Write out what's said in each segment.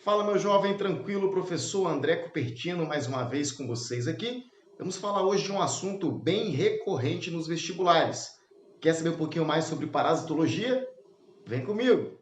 Fala, meu jovem tranquilo, professor André Cupertino, mais uma vez com vocês aqui. Vamos falar hoje de um assunto bem recorrente nos vestibulares. Quer saber um pouquinho mais sobre parasitologia? Vem comigo!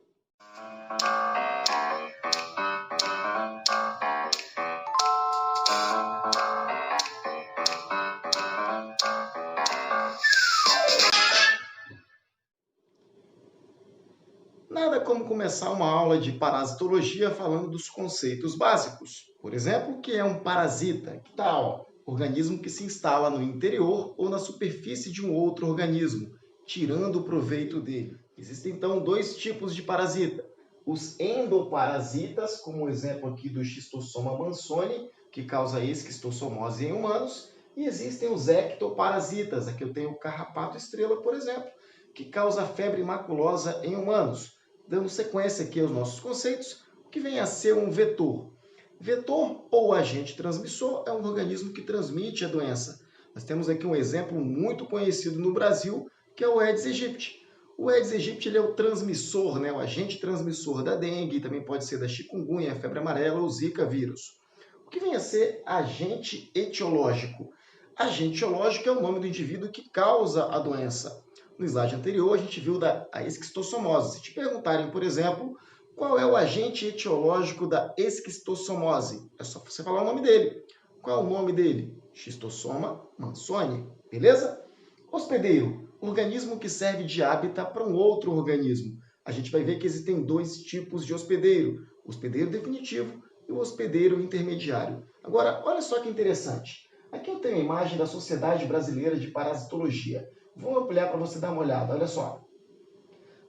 Nada como começar uma aula de parasitologia falando dos conceitos básicos. Por exemplo, o que é um parasita? Que tal? Organismo que se instala no interior ou na superfície de um outro organismo, tirando o proveito dele. Existem então dois tipos de parasita. Os endoparasitas, como o exemplo aqui do Schistosoma mansoni, que causa esquistossomose em humanos, e existem os ectoparasitas, aqui eu tenho o carrapato estrela, por exemplo, que causa febre maculosa em humanos. Dando sequência aqui aos nossos conceitos, o que vem a ser um vetor? Vetor ou agente transmissor é um organismo que transmite a doença. Nós temos aqui um exemplo muito conhecido no Brasil, que é o Aedes aegypti. O Aedes aegypti ele é o transmissor, o agente transmissor da dengue, também pode ser da chikungunya, febre amarela ou zika vírus. O que vem a ser agente etiológico? Agente etiológico é o nome do indivíduo que causa a doença. No slide anterior, a gente viu a esquistossomose. Se te perguntarem, por exemplo, qual é o agente etiológico da esquistossomose, é só você falar o nome dele. Qual é o nome dele? Schistosoma mansoni, beleza? Hospedeiro, organismo que serve de hábitat para um outro organismo. A gente vai ver que existem dois tipos de hospedeiro, o hospedeiro definitivo e o hospedeiro intermediário. Agora, olha só que interessante. Aqui eu tenho a imagem da Sociedade Brasileira de Parasitologia. Vou ampliar para você dar uma olhada, olha só.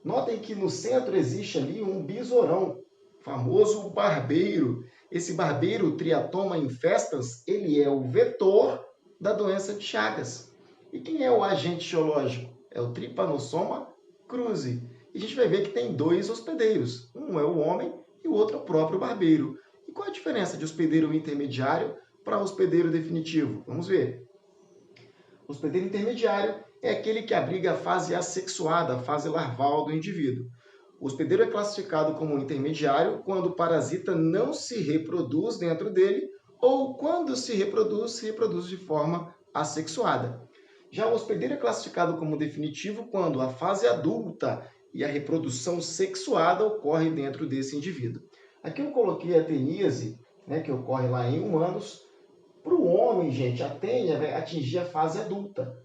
Notem que no centro existe ali um besourão, famoso barbeiro. Esse barbeiro, Triatoma infestans, ele é o vetor da doença de Chagas. E quem é o agente etiológico? É o Trypanosoma cruzi. E a gente vai ver que tem dois hospedeiros. Um é o homem e o outro é o próprio barbeiro. E qual a diferença de hospedeiro intermediário para hospedeiro definitivo? Vamos ver. O hospedeiro intermediário é aquele que abriga a fase assexuada, a fase larval do indivíduo. O hospedeiro é classificado como intermediário quando o parasita não se reproduz dentro dele ou quando se reproduz de forma assexuada. Já o hospedeiro é classificado como definitivo quando a fase adulta e a reprodução sexuada ocorre dentro desse indivíduo. Aqui eu coloquei a teníase, que ocorre lá em humanos. Para o homem, gente, a tênia vai atingir a fase adulta.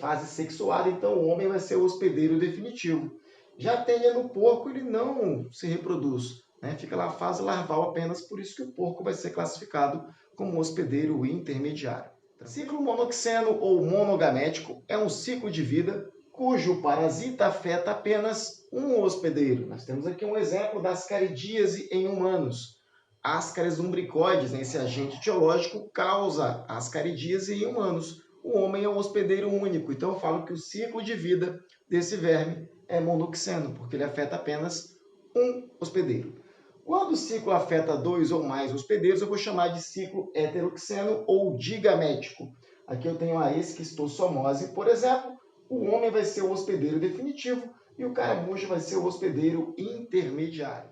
Fase sexuada, então o homem vai ser o hospedeiro definitivo. Já a tênia no porco, ele não se reproduz, fica lá a fase larval apenas, por isso que o porco vai ser classificado como hospedeiro intermediário. Ciclo monoxeno ou monogamético é um ciclo de vida cujo parasita afeta apenas um hospedeiro. Nós temos aqui um exemplo da ascaridíase em humanos. Ascaris umbricoides, esse agente etiológico, causa ascaridíase em humanos. O homem é um hospedeiro único, então eu falo que o ciclo de vida desse verme é monoxeno, porque ele afeta apenas um hospedeiro. Quando o ciclo afeta dois ou mais hospedeiros, eu vou chamar de ciclo heteroxeno ou digamético. Aqui eu tenho a esquistossomose, por exemplo. O homem vai ser o hospedeiro definitivo e o caramujo vai ser o hospedeiro intermediário.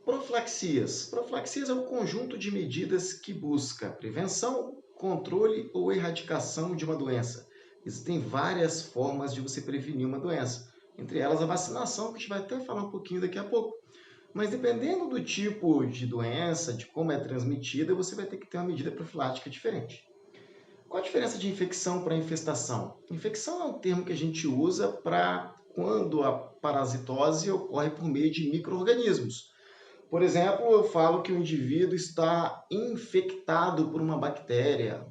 Profilaxias. Profilaxias é um conjunto de medidas que busca prevenção, controle ou erradicação de uma doença. Existem várias formas de você prevenir uma doença, entre elas a vacinação, que a gente vai até falar um pouquinho daqui a pouco. Mas dependendo do tipo de doença, de como é transmitida, você vai ter que ter uma medida profilática diferente. Qual a diferença de infecção para infestação? Infecção é um termo que a gente usa para quando a parasitose ocorre por meio de micro-organismos. Por exemplo, eu falo que o indivíduo está infectado por uma bactéria,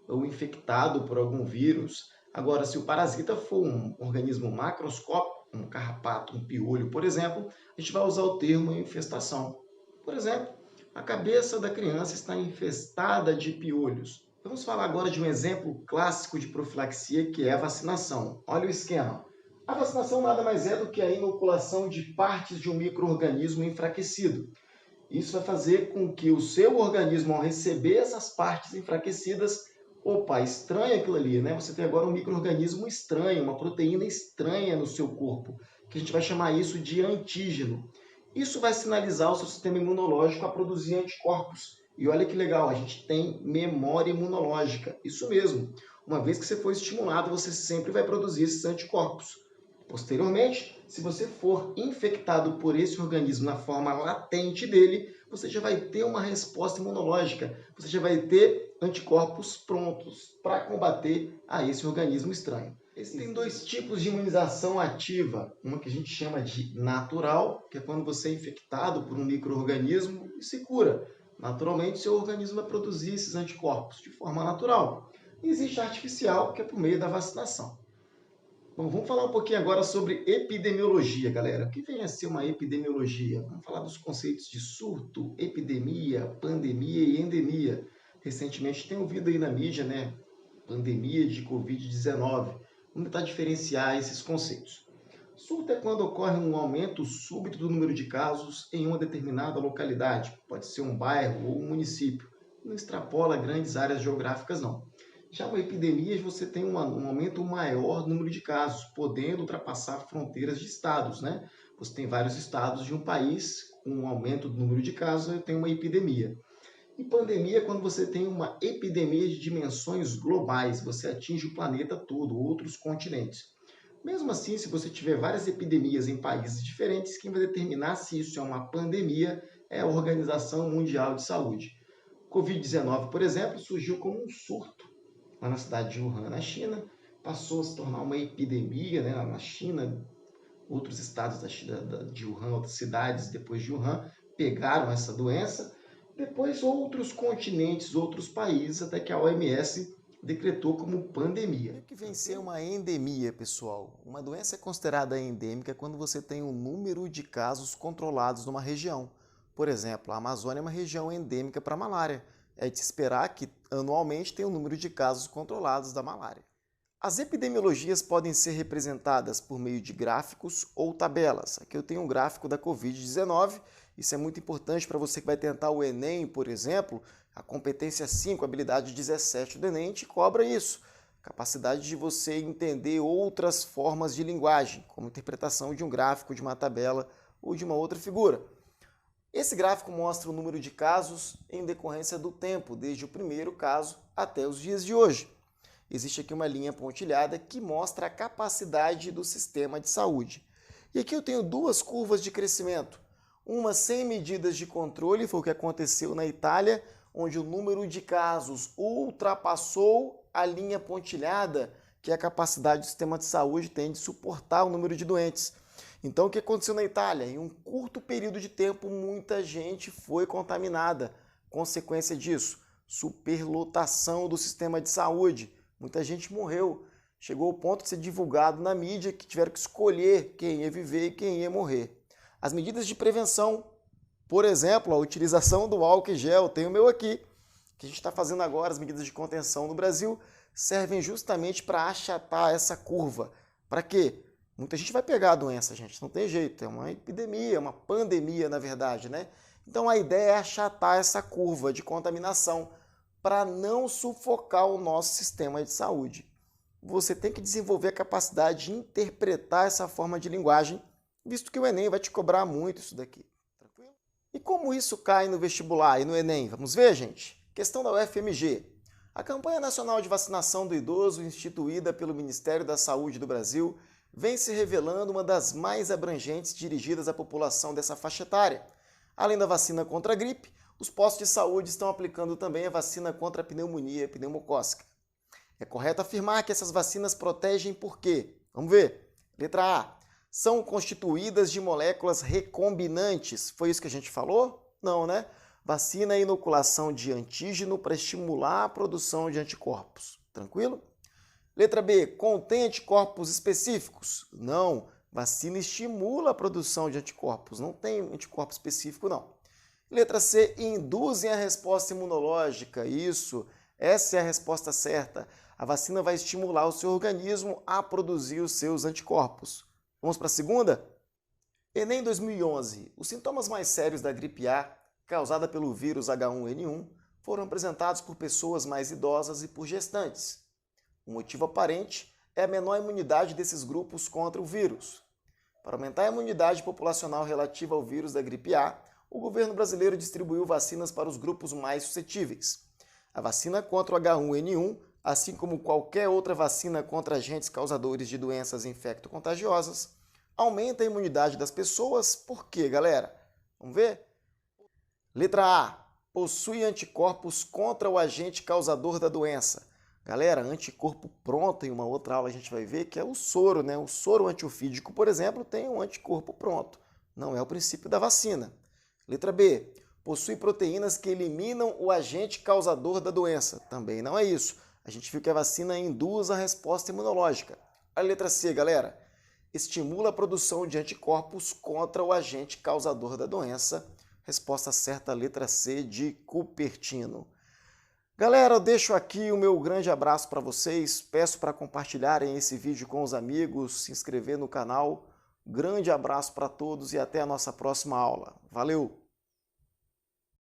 ou infectado por algum vírus. Agora, se o parasita for um organismo macroscópico, um carrapato, um piolho, por exemplo, a gente vai usar o termo infestação. Por exemplo, a cabeça da criança está infestada de piolhos. Vamos falar agora de um exemplo clássico de profilaxia, que é a vacinação. Olha o esquema. A vacinação nada mais é do que a inoculação de partes de um micro-organismo enfraquecido. Isso vai fazer com que o seu organismo, ao receber essas partes enfraquecidas, estranha aquilo ali, Você tem agora um micro-organismo estranho, uma proteína estranha no seu corpo, que a gente vai chamar isso de antígeno. Isso vai sinalizar o seu sistema imunológico a produzir anticorpos. E olha que legal, a gente tem memória imunológica. Isso mesmo. Uma vez que você for estimulado, você sempre vai produzir esses anticorpos. Posteriormente, se você for infectado por esse organismo na forma latente dele, você já vai ter uma resposta imunológica, você já vai ter anticorpos prontos para combater a esse organismo estranho. Existem dois tipos de imunização ativa, uma que a gente chama de natural, que é quando você é infectado por um micro-organismo e se cura. Naturalmente, seu organismo vai produzir esses anticorpos de forma natural. E existe a artificial, que é por meio da vacinação. Bom, vamos falar um pouquinho agora sobre epidemiologia, galera. O que vem a ser uma epidemiologia? Vamos falar dos conceitos de surto, epidemia, pandemia e endemia. Recentemente tem ouvido aí na mídia, né? Pandemia de Covid-19. Vamos tentar diferenciar esses conceitos. Surto é quando ocorre um aumento súbito do número de casos em uma determinada localidade. Pode ser um bairro ou um município. Não extrapola grandes áreas geográficas, não. Já uma epidemia, você tem um aumento maior do número de casos, podendo ultrapassar fronteiras de estados, né? Você tem vários estados de um país com um aumento do número de casos, e tem uma epidemia. E pandemia é quando você tem uma epidemia de dimensões globais, você atinge o planeta todo, outros continentes. Mesmo assim, se você tiver várias epidemias em países diferentes, quem vai determinar se isso é uma pandemia é a Organização Mundial de Saúde. Covid-19, por exemplo, surgiu como um surto lá na cidade de Wuhan, na China, passou a se tornar uma epidemia, né, na China, outros estados da China, de Wuhan, outras cidades depois de Wuhan, pegaram essa doença, depois outros continentes, outros países, até que a OMS decretou como pandemia. O que vem ser uma endemia, pessoal? Uma doença é considerada endêmica quando você tem um número de casos controlados numa região. Por exemplo, a Amazônia é uma região endêmica para a malária. É de se esperar que anualmente tenha um número de casos controlados da malária. As epidemiologias podem ser representadas por meio de gráficos ou tabelas. Aqui eu tenho um gráfico da Covid-19, isso é muito importante para você que vai tentar o Enem, por exemplo. A competência 5, habilidade 17 do Enem te cobra isso. Capacidade de você entender outras formas de linguagem, como interpretação de um gráfico, de uma tabela ou de uma outra figura. Esse gráfico mostra o número de casos em decorrência do tempo, desde o primeiro caso até os dias de hoje. Existe aqui uma linha pontilhada que mostra a capacidade do sistema de saúde. E aqui eu tenho duas curvas de crescimento. Uma sem medidas de controle, foi o que aconteceu na Itália, onde o número de casos ultrapassou a linha pontilhada, que é a capacidade do sistema de saúde tem de suportar o número de doentes. Então, o que aconteceu na Itália? Em um curto período de tempo, muita gente foi contaminada. Consequência disso, superlotação do sistema de saúde. Muita gente morreu. Chegou ao ponto de ser divulgado na mídia que tiveram que escolher quem ia viver e quem ia morrer. As medidas de prevenção, por exemplo, a utilização do álcool em gel, tem o meu aqui, que a gente está fazendo agora, as medidas de contenção no Brasil, servem justamente para achatar essa curva. Para quê? Muita gente vai pegar a doença, gente, não tem jeito, é uma epidemia, uma pandemia, na verdade, né? Então a ideia é achatar essa curva de contaminação para não sufocar o nosso sistema de saúde. Você tem que desenvolver a capacidade de interpretar essa forma de linguagem, visto que o Enem vai te cobrar muito isso daqui. Tranquilo? E como isso cai no vestibular e no Enem? Vamos ver, gente? Questão da UFMG. A campanha nacional de vacinação do idoso, instituída pelo Ministério da Saúde do Brasil, vem se revelando uma das mais abrangentes dirigidas à população dessa faixa etária. Além da vacina contra a gripe, os postos de saúde estão aplicando também a vacina contra a pneumonia pneumocócica. É correto afirmar que essas vacinas protegem por quê? Vamos ver. Letra A. São constituídas de moléculas recombinantes. Foi isso que a gente falou? Não, né? Vacina é inoculação de antígeno para estimular a produção de anticorpos. Tranquilo? Letra B. Contém anticorpos específicos? Não. Vacina estimula a produção de anticorpos. Não tem anticorpo específico, não. Letra C. Induzem a resposta imunológica. Isso. Essa é a resposta certa. A vacina vai estimular o seu organismo a produzir os seus anticorpos. Vamos para a segunda? Enem 2011. Os sintomas mais sérios da gripe A, causada pelo vírus H1N1, foram apresentados por pessoas mais idosas e por gestantes. O motivo aparente é a menor imunidade desses grupos contra o vírus. Para aumentar a imunidade populacional relativa ao vírus da gripe A, o governo brasileiro distribuiu vacinas para os grupos mais suscetíveis. A vacina contra o H1N1, assim como qualquer outra vacina contra agentes causadores de doenças infecto-contagiosas, aumenta a imunidade das pessoas. Por quê, galera? Vamos ver? Letra A. Possui anticorpos contra o agente causador da doença. Galera, anticorpo pronto, em uma outra aula a gente vai ver que é o soro, né? O soro antiofídico, por exemplo, tem um anticorpo pronto. Não é o princípio da vacina. Letra B. Possui proteínas que eliminam o agente causador da doença. Também não é isso. A gente viu que a vacina induz a resposta imunológica. A letra C, galera. Estimula a produção de anticorpos contra o agente causador da doença. Resposta certa, letra C de Cupertino. Galera, eu deixo aqui o meu grande abraço para vocês. Peço para compartilharem esse vídeo com os amigos, se inscrever no canal. Grande abraço para todos e até a nossa próxima aula. Valeu!